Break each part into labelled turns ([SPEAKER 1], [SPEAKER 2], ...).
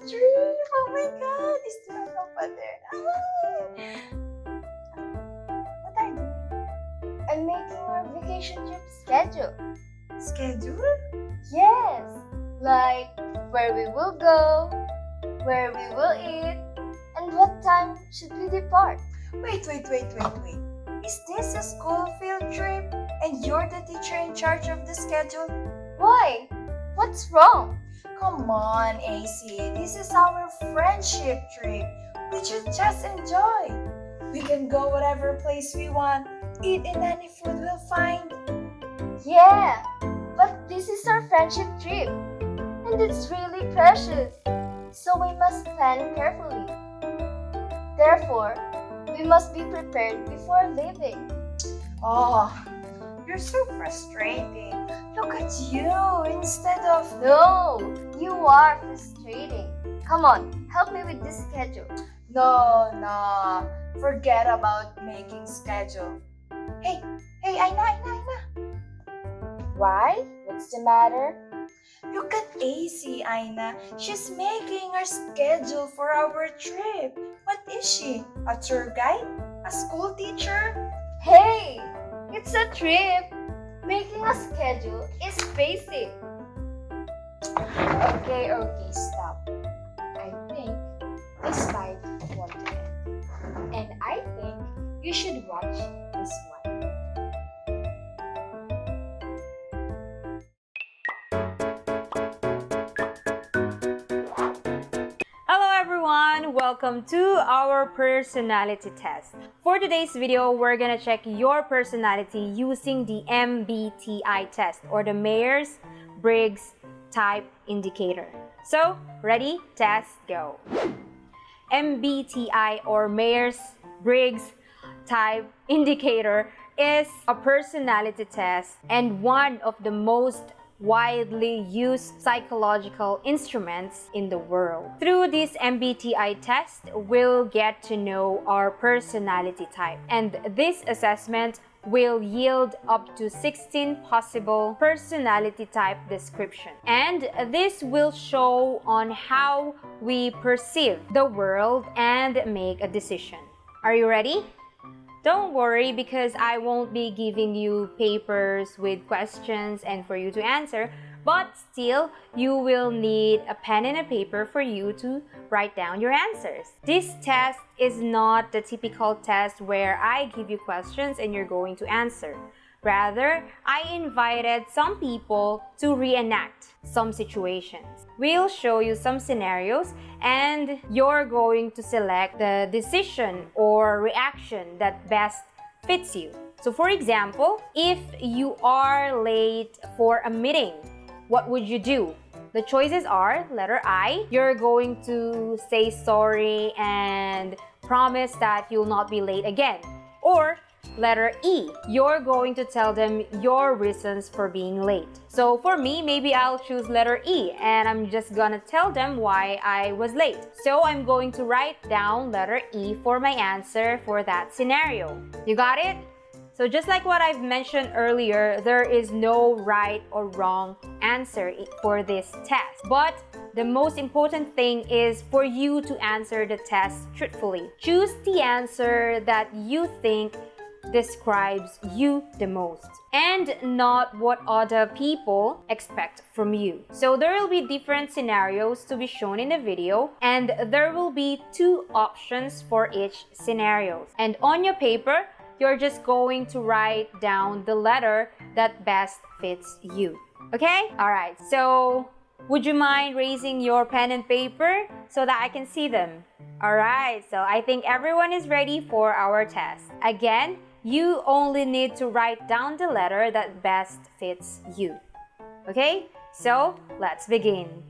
[SPEAKER 1] trip! Oh my God! Istirahat ka pa din. What are you doing?
[SPEAKER 2] I'm making our vacation trip schedule.
[SPEAKER 1] Schedule?
[SPEAKER 2] Yes, like where we will go, where we will eat, and what time should we depart.
[SPEAKER 1] Wait. Is this a school field trip and you're the teacher in charge of the schedule?
[SPEAKER 2] Why? What's wrong?
[SPEAKER 1] Come on, AC. This is our friendship trip. We should just enjoy. We can go whatever place we want, eat in any food we'll find.
[SPEAKER 2] Yeah, but this is our friendship trip, and it's really precious, so we must plan carefully. Therefore, we must be prepared before leaving.
[SPEAKER 1] Oh, you're so frustrating. Look at you instead of...
[SPEAKER 2] No, you are frustrating. Come on, help me with this schedule.
[SPEAKER 1] No. Forget about making schedule. Hey, Aina.
[SPEAKER 2] Why? What's the matter?
[SPEAKER 1] Look at AC, Aina. She's making our schedule for our trip. What is she? A tour guide? A school teacher?
[SPEAKER 2] Hey, it's a trip. Making a schedule is basic.
[SPEAKER 3] Okay, stop. I think this fight won't end. And I think you should watch this one.
[SPEAKER 4] Hello everyone! Welcome to our personality test. For today's video, we're gonna check your personality using the MBTI test or the Myers-Briggs Type Indicator. So, ready, test, go. MBTI or Myers-Briggs Type Indicator is a personality test and one of the most widely used psychological instruments in the world. Through this MBTI test, we'll get to know our personality type, and this assessment will yield up to 16 possible personality type description. And this will show on how we perceive the world and make a decision. Are you ready? Don't worry, because I won't be giving you papers with questions and for you to answer, but still you will need a pen and a paper for you to write down your answers. This test is not the typical test where I give you questions and you're going to answer. Rather, I invited some people to reenact some situations. We'll show you some scenarios and you're going to select the decision or reaction that best fits you. So for example, if you are late for a meeting, what would you do? The choices are letter I, you're going to say sorry and promise that you'll not be late again. Or letter E, you're going to tell them your reasons for being late. So for me, maybe I'll choose letter E and I'm just gonna tell them why I was late. So I'm going to write down letter E for my answer for that scenario. You got it? So just like what I've mentioned earlier, there is no right or wrong answer for this test. But the most important thing is for you to answer the test truthfully. Choose the answer that you think describes you the most and not what other people expect from you. So there will be different scenarios to be shown in the video, and there will be 2 options for each scenario. And on your paper, you're just going to write down the letter that best fits you. Okay? Alright, so would you mind raising your pen and paper so that I can see them? Alright, so I think everyone is ready for our test. Again, you only need to write down the letter that best fits you. Okay? So, let's begin.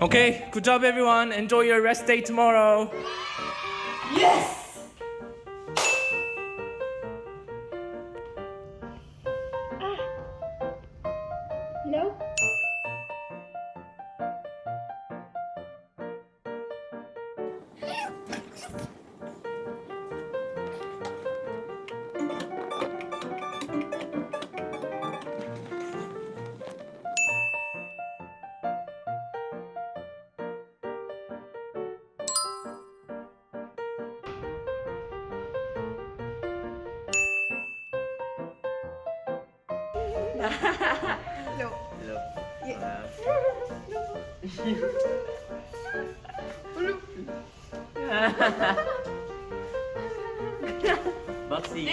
[SPEAKER 5] Okay, good job everyone. Enjoy your rest day tomorrow.
[SPEAKER 1] Yes!
[SPEAKER 3] Hello?
[SPEAKER 1] Look.
[SPEAKER 6] Look.
[SPEAKER 1] Yeah.
[SPEAKER 6] Boxy.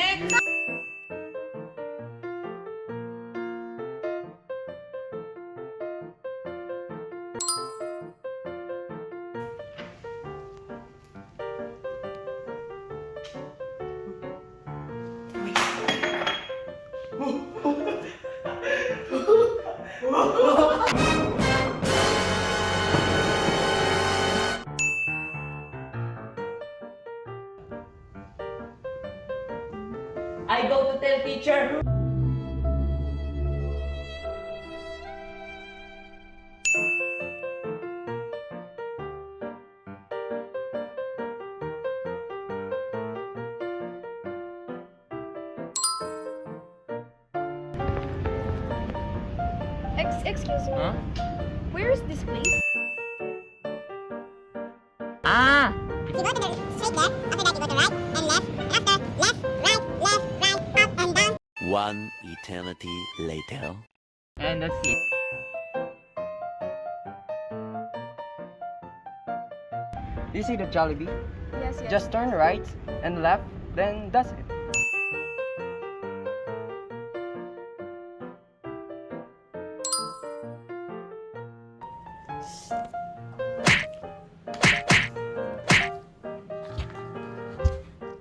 [SPEAKER 6] I go to tell teacher.
[SPEAKER 7] Excuse me.
[SPEAKER 6] Huh?
[SPEAKER 7] Where is this place?
[SPEAKER 6] Ah!
[SPEAKER 8] You go to the straight there, after that you go to right and left, and after left, right, up and down.
[SPEAKER 9] One eternity later.
[SPEAKER 6] And that's it.
[SPEAKER 10] You see the Jollibee?
[SPEAKER 7] Yes, yes.
[SPEAKER 10] Just turn right and left, then that's it.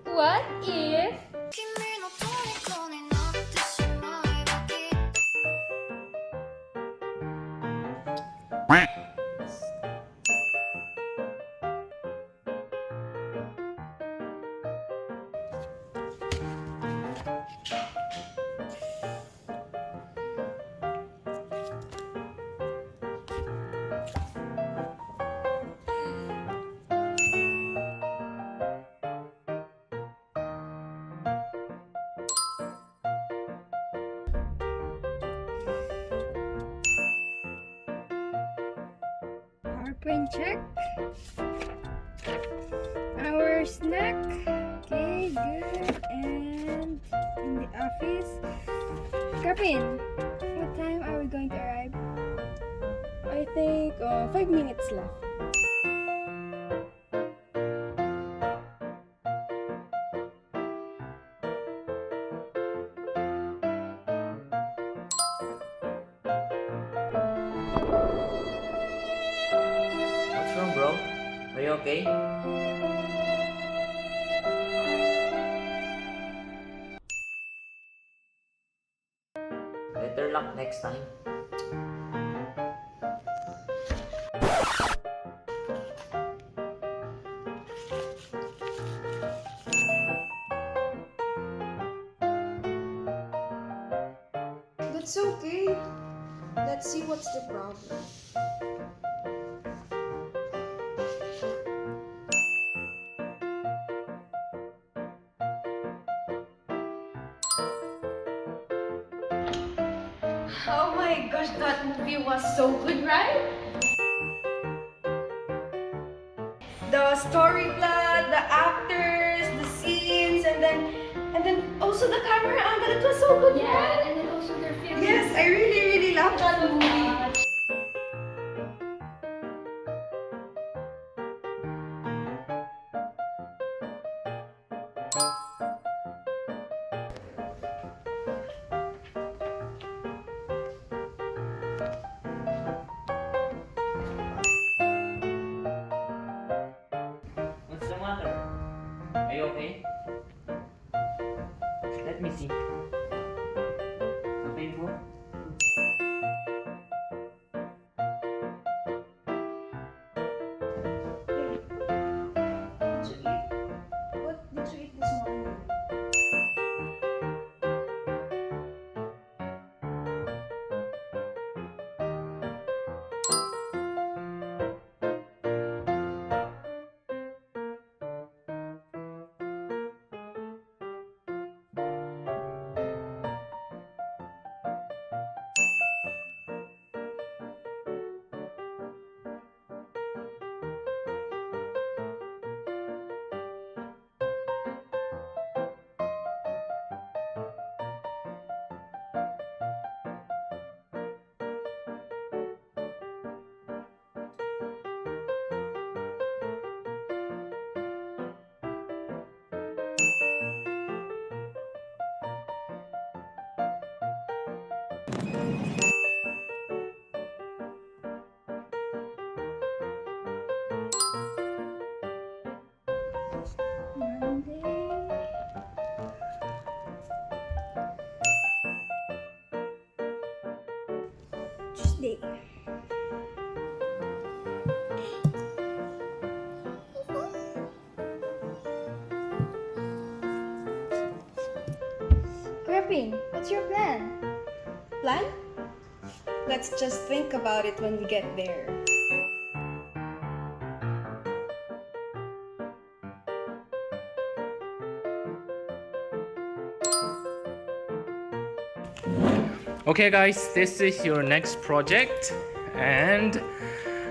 [SPEAKER 7] What if? PowerPoint check. Our snack. Okay, good. And in the office. Capin, what time are we going to arrive? I think 5 minutes left.
[SPEAKER 6] What's wrong, bro? Are you okay? Better luck next time.
[SPEAKER 1] That's okay. Let's see what's the problem.
[SPEAKER 7] Oh my gosh, that movie was so good, right?
[SPEAKER 1] The story plot, the actors, the scenes, and then also the camera angle. It was so good.
[SPEAKER 7] Yeah, and then also their film.
[SPEAKER 1] Yes, I really loved that movie.
[SPEAKER 6] What's the matter? Are you okay? Let me see. So painful?
[SPEAKER 1] Did you eat? What did you eat this morning?
[SPEAKER 7] Monday. Tuesday. Gripping, what's your plan?
[SPEAKER 11] Plan? Let's just think about it when we get there.
[SPEAKER 5] Okay, guys, this is your next project, and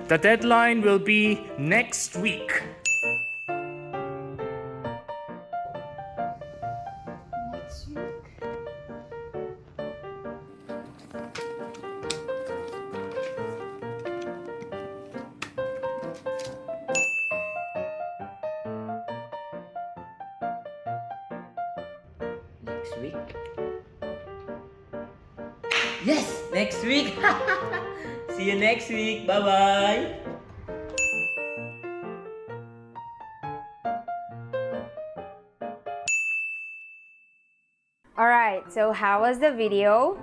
[SPEAKER 5] the deadline will be next week.
[SPEAKER 7] Next week.
[SPEAKER 6] Next week? Yes! Next week! See you next week! Bye-bye!
[SPEAKER 4] Alright, so how was the video?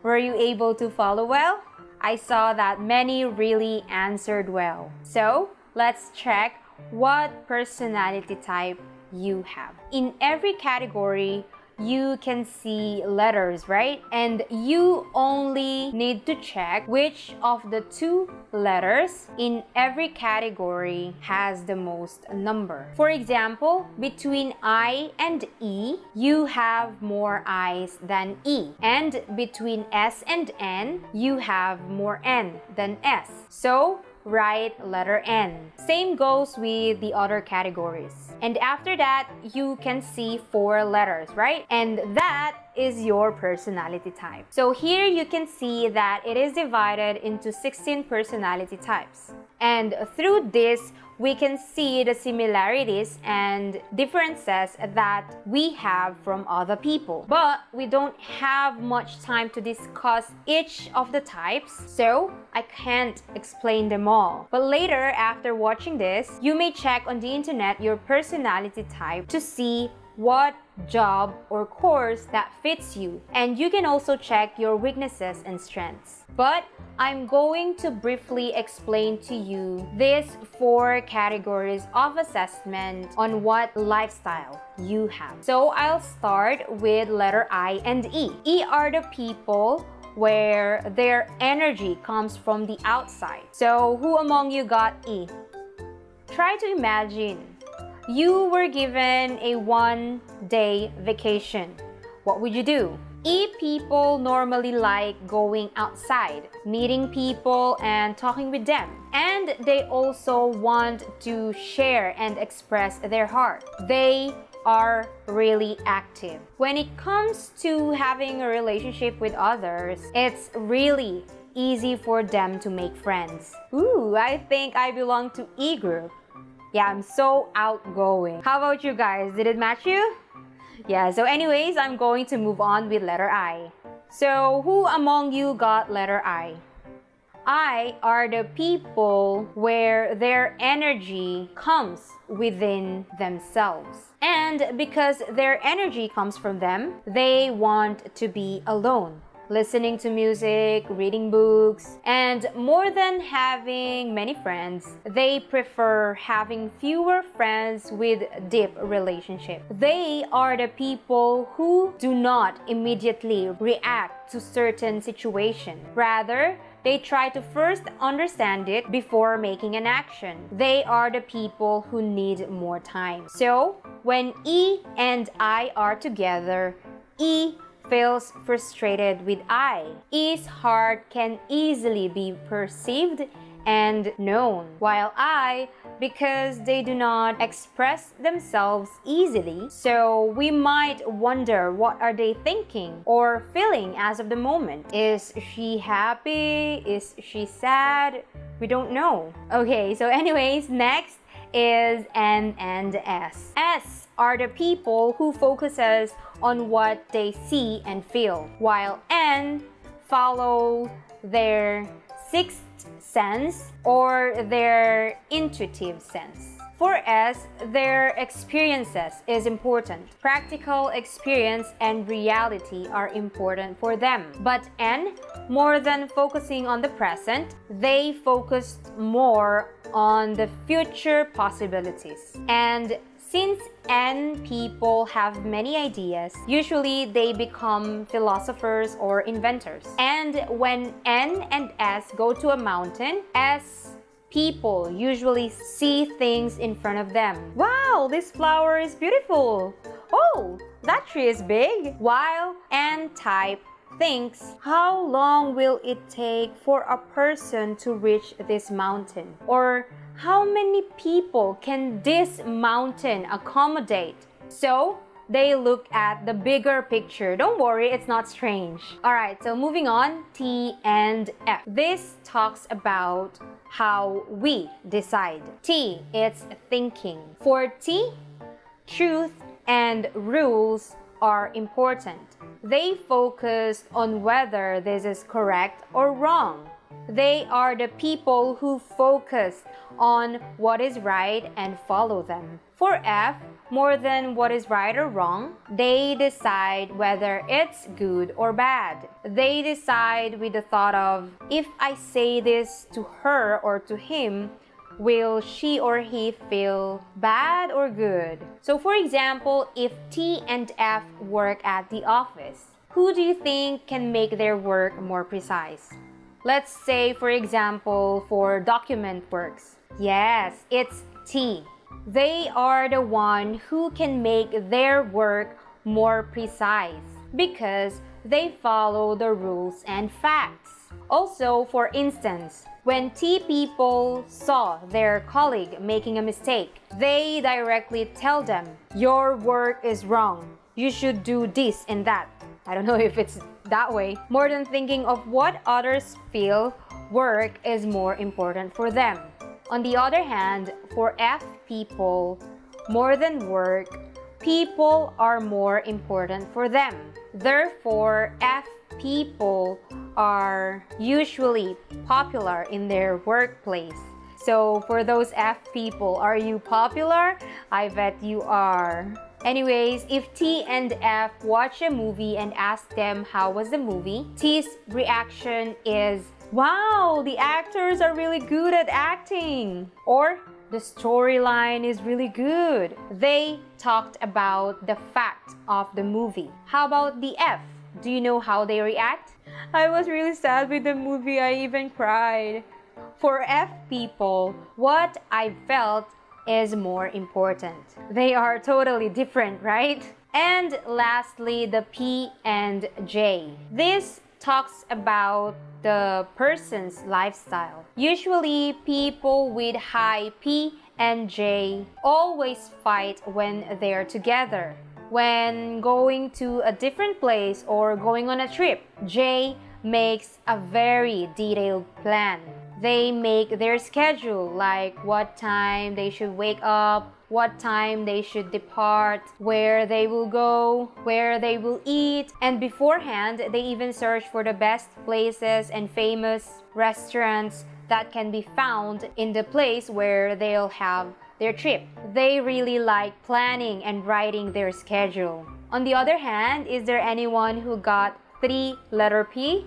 [SPEAKER 4] Were you able to follow well? I saw that many really answered well. So, let's check what personality type you have. In every category, you can see letters, right? And you only need to check which of the two letters in every category has the most number. For example, between I and E, you have more I's than E. And between S and N, you have more N than S. So, write letter N. Same goes with the other categories. And after that, you can see 4 letters, right? And that is your personality type. So here you can see that it is divided into 16 personality types. And through this, we can see the similarities and differences that we have from other people. But we don't have much time to discuss each of the types, so I can't explain them all. But later, after watching this, you may check on the internet your personality type to see what job or course that fits you. And you can also check your weaknesses and strengths. But I'm going to briefly explain to you these 4 categories of assessment on what lifestyle you have. So I'll start with letter I and E. E are the people where their energy comes from the outside. So who among you got E? Try to imagine you were given a 1-day vacation. What would you do? E people normally like going outside, meeting people and talking with them. And they also want to share and express their heart. They are really active. When it comes to having a relationship with others, it's really easy for them to make friends. Ooh, I think I belong to E group. Yeah, I'm so outgoing. How about you guys? Did it match you? Yeah, so anyways, I'm going to move on with letter I. So who among you got letter I? I are the people where their energy comes within themselves. And because their energy comes from them, they want to be alone, listening to music, reading books, and more than having many friends, they prefer having fewer friends with deep relationship. They are the people who do not immediately react to certain situation. Rather, they try to first understand it before making an action. They are the people who need more time. So, when E and I are together, E feels frustrated with I. E's heart can easily be perceived and known, while I, because they do not express themselves easily, so we might wonder what are they thinking or feeling as of the moment. Is she happy? Is she sad? We don't know. Okay, so anyways, next is N and S. S are the people who focuses on what they see and feel, while N follow their sixth sense or their intuitive sense. For S, their experiences is important. Practical experience and reality are important for them. But N, more than focusing on the present, they focused more on the future possibilities. And since N people have many ideas, usually they become philosophers or inventors. And when N and S go to a mountain, S people usually see things in front of them. Wow, this flower is beautiful. Oh, that tree is big. While N type thinks, how long will it take for a person to reach this mountain? Or how many people can this mountain accommodate? So they look at the bigger picture. Don't worry, it's not strange. Alright, so moving on, T and F. This talks about how we decide. T, it's thinking. For T, truth and rules are important. They focus on whether this is correct or wrong. They are the people who focus on what is right and follow them. For F, more than what is right or wrong, they decide whether it's good or bad. They decide with the thought of, if I say this to her or to him, will she or he feel bad or good? So for example, if T and F work at the office, who do you think can make their work more precise? Let's say, for example, for document works. Yes, it's T. They are the one who can make their work more precise because they follow the rules and facts. Also, for instance, when T people saw their colleague making a mistake, they directly tell them, your work is wrong. You should do this and that. I don't know if it's that way. More than thinking of what others feel, work is more important for them. On the other hand, for F people, more than work, people are more important for them. Therefore, F people are usually popular in their workplace. So for those F people, are you popular? I bet you are. Anyways, if T and F watch a movie and ask them how was the movie, T's reaction is, wow, the actors are really good at acting. Or the storyline is really good. They talked about the fact of the movie. How about the F? Do you know how they react? I was really sad with the movie. I even cried. For F people, what I felt is more important. They are totally different, right? And lastly, the P and J. This talks about the person's lifestyle. Usually, people with high P and J always fight when they're together. When going to a different place or going on a trip, J makes a very detailed plan. They make their schedule, like what time they should wake up, what time they should depart, where they will go, where they will eat, and beforehand, they even search for the best places and famous restaurants that can be found in the place where they'll have their trip. They really like planning and writing their schedule. On the other hand, is there anyone who got 3-letter P?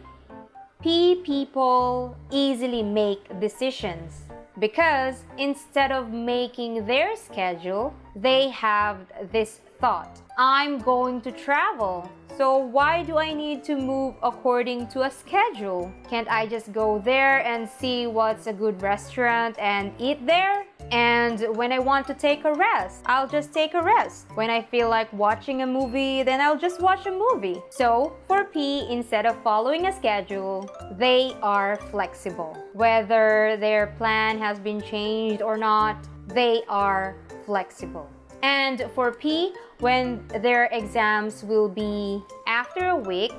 [SPEAKER 4] P people easily make decisions because instead of making their schedule, they have this thought, I'm going to travel. So why do I need to move according to a schedule? Can't I just go there and see what's a good restaurant and eat there? And when I want to take a rest, I'll just take a rest. When I feel like watching a movie, then I'll just watch a movie. So for P, instead of following a schedule, they are flexible. Whether their plan has been changed or not, they are flexible. And for P, when their exams will be after a week,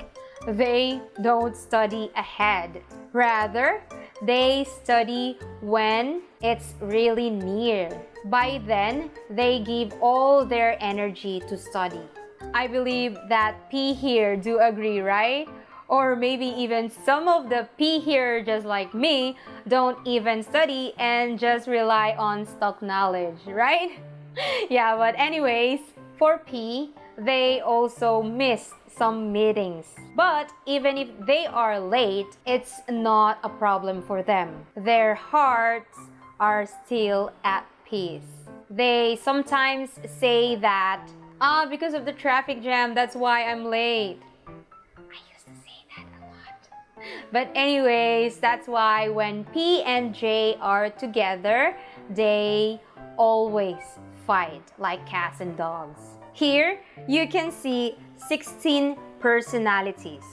[SPEAKER 4] they don't study ahead. Rather, they study when it's really near. By then, they give all their energy to study. I believe that P here do agree, right? Or maybe even some of the P here, just like me, don't even study and just rely on stock knowledge, right? Yeah, but anyways, for P, they also missed some meetings. But even if they are late, it's not a problem for them. Their hearts are still at peace. They sometimes say that, because of the traffic jam, that's why I'm late. I used to say that a lot. But anyways, that's why when P and J are together, they always fight like cats and dogs. Here, you can see 16 personalities.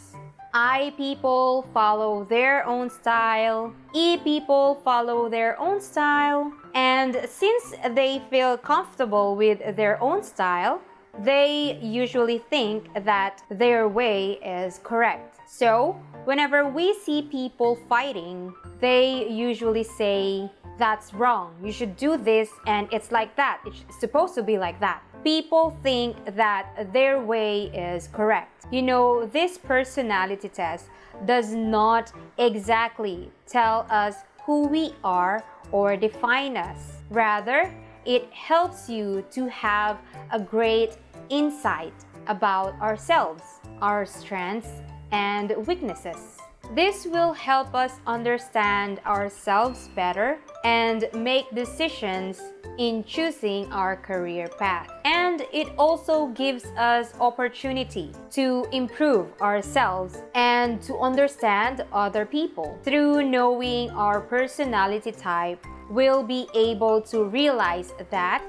[SPEAKER 4] I people follow their own style. E people follow their own style. And since they feel comfortable with their own style, they usually think that their way is correct. So, whenever we see people fighting, they usually say, "That's wrong. You should do this, and it's like that. It's supposed to be like that." People think that their way is correct. You know, this personality test does not exactly tell us who we are or define us. Rather, it helps you to have a great insight about ourselves, our strengths and weaknesses. This will help us understand ourselves better and make decisions in choosing our career path. And it also gives us opportunity to improve ourselves and to understand other people. Through knowing our personality type, we'll be able to realize that,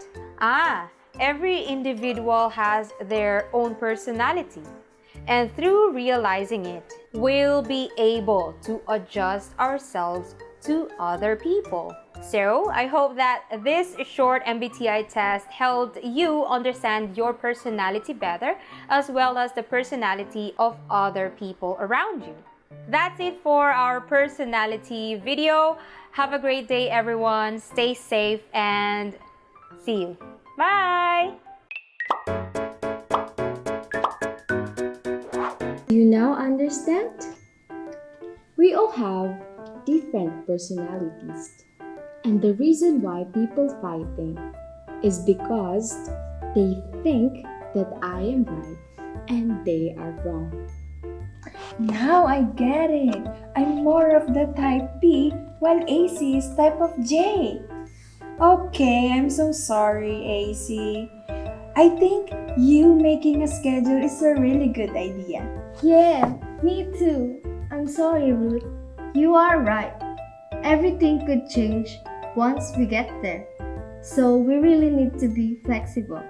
[SPEAKER 4] every individual has their own personality. And through realizing it, we'll be able to adjust ourselves to other people. So, I hope that this short MBTI test helped you understand your personality better, as well as the personality of other people around you. That's it for our personality video. Have a great day, everyone. Stay safe and see you. Bye!
[SPEAKER 3] You now understand? We all have different personalities. And the reason why people fighting is because they think that I am right and they are wrong.
[SPEAKER 1] Now I get it. I'm more of the type P while AC is type of J. Okay, I'm so sorry, AC. I think you making a schedule is a really good idea.
[SPEAKER 2] Yeah, me too. I'm sorry, Ruth. You are right. Everything could change once we get there. So we really need to be flexible.